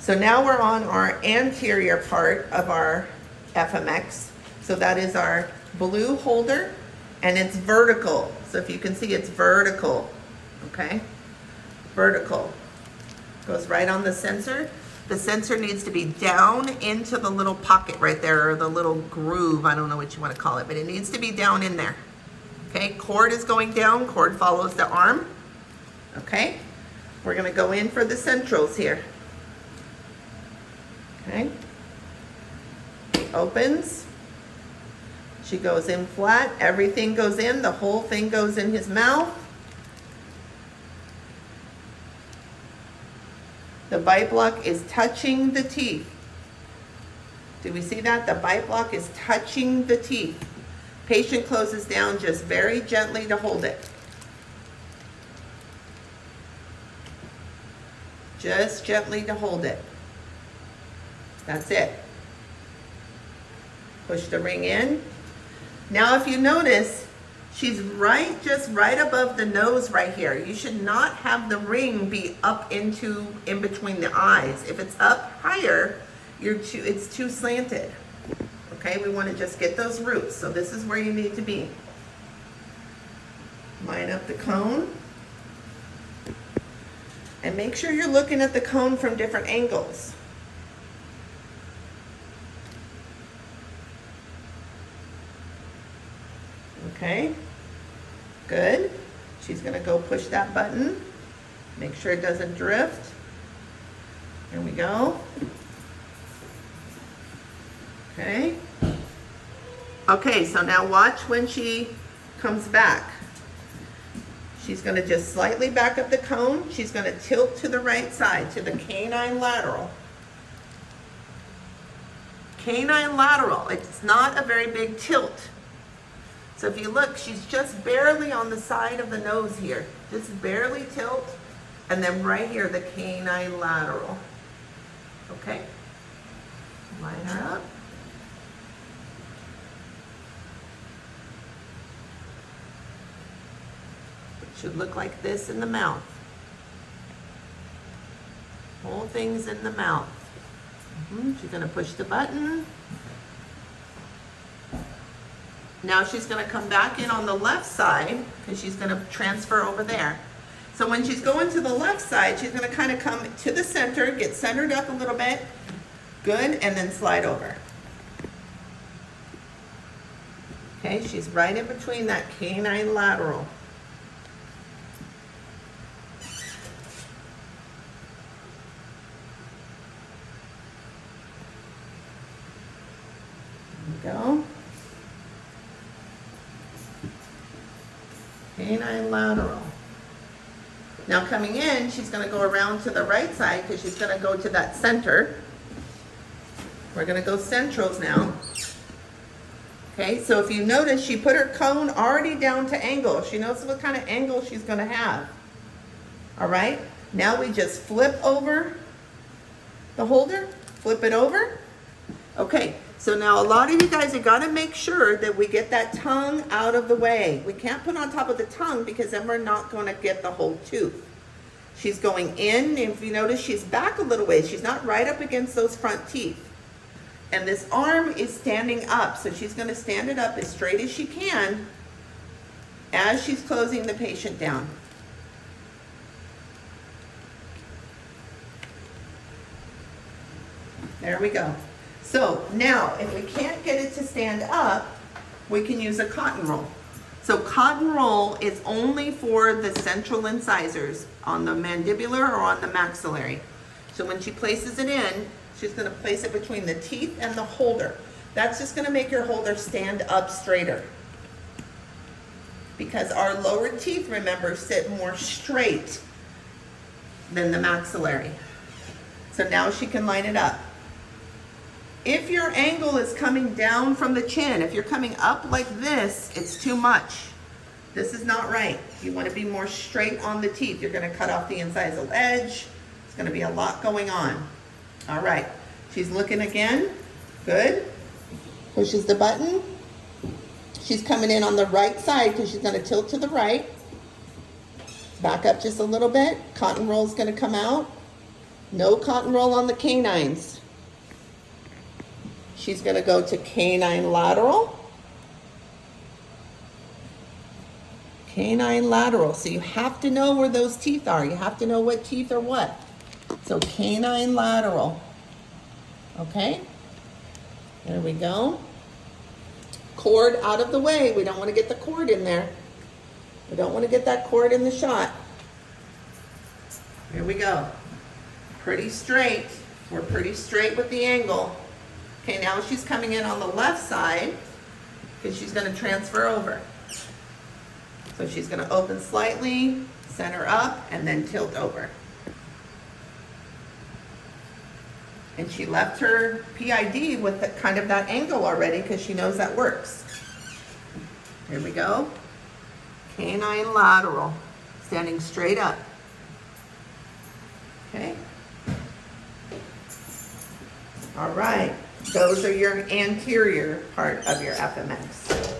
So now we're on our anterior part of our FMX. So that is our blue holder, and it's vertical. So if you can see, it's vertical, okay? Vertical. Goes right on the sensor. The sensor needs to be down into the little pocket right there, or the little groove, I don't know what you want to call it, but it needs to be down in there. Okay, cord is going down, cord follows the arm. Okay, we're going to go in for the centrals here. Okay, opens. She goes in flat, everything goes in, the whole thing goes in his mouth. The bite block is touching the teeth. Do we see that? The bite block is touching the teeth. Patient closes down just very gently to hold it. Just gently to hold it. That's it. Push the ring in. Now if you notice, she's just right above the nose right here. You should not have the ring be up in between the eyes. If it's up higher, it's too slanted. Okay, we want to just get those roots. So this is where you need to be. Line up the cone. And make sure you're looking at the cone from different angles. Okay, good. She's gonna go push that button. Make sure it doesn't drift. Here we go. Okay. Okay, so now watch when she comes back. She's gonna just slightly back up the cone. She's gonna tilt to the right side, to the canine lateral. Canine lateral, it's not a very big tilt. So if you look, she's just barely on the side of the nose here. Just barely tilt. And then right here, the canine lateral. Okay. Line her up. It should look like this in the mouth. Whole thing's in the mouth. She's gonna push the button. Now she's going to come back in on the left side because she's going to transfer over there. So when she's going to the left side, she's going to kind of come to the center, get centered up a little bit. Good, and then slide over. Okay, she's right in between that canine lateral. There we go. Canine lateral. Now coming in, she's going to go around to the right side because she's going to go to that center. We're going to go centrals now. Okay, so if you notice, she put her cone already down to angle. She knows what kind of angle she's going to have. All right, now we just flip over the holder, flip it over. Okay, so now a lot of you guys have got to make sure that we get that tongue out of the way. We can't put on top of the tongue because then we're not going to get the whole tooth. She's going in, if you notice, she's back a little ways. She's not right up against those front teeth. And this arm is standing up, so she's going to stand it up as straight as she can as she's closing the patient down. There we go. So now, if we can't get it to stand up, we can use a cotton roll. So cotton roll is only for the central incisors on the mandibular or on the maxillary. So when she places it in, she's going to place it between the teeth and the holder. That's just going to make your holder stand up straighter. Because our lower teeth, remember, sit more straight than the maxillary. So now she can line it up. If your angle is coming down from the chin, if you're coming up like this, it's too much. This is not right. You want to be more straight on the teeth. You're going to cut off the incisal edge. It's going to be a lot going on. All right. She's looking again. Good. Pushes the button. She's coming in on the right side because she's going to tilt to the right. Back up just a little bit. Cotton roll is going to come out. No cotton roll on the canines. She's going to go to canine lateral. Canine lateral. So you have to know where those teeth are. You have to know what teeth are what. So canine lateral. Okay? There we go. Cord out of the way. We don't want to get the cord in there. We don't want to get that cord in the shot. Here we go. Pretty straight. We're pretty straight with the angle. Okay, now she's coming in on the left side because she's going to transfer over. So she's going to open slightly, center up, and then tilt over. And she left her PID with kind of that angle already because she knows that works. Here we go. Canine lateral, standing straight up. Okay. All right. Those are your anterior part of your FMX.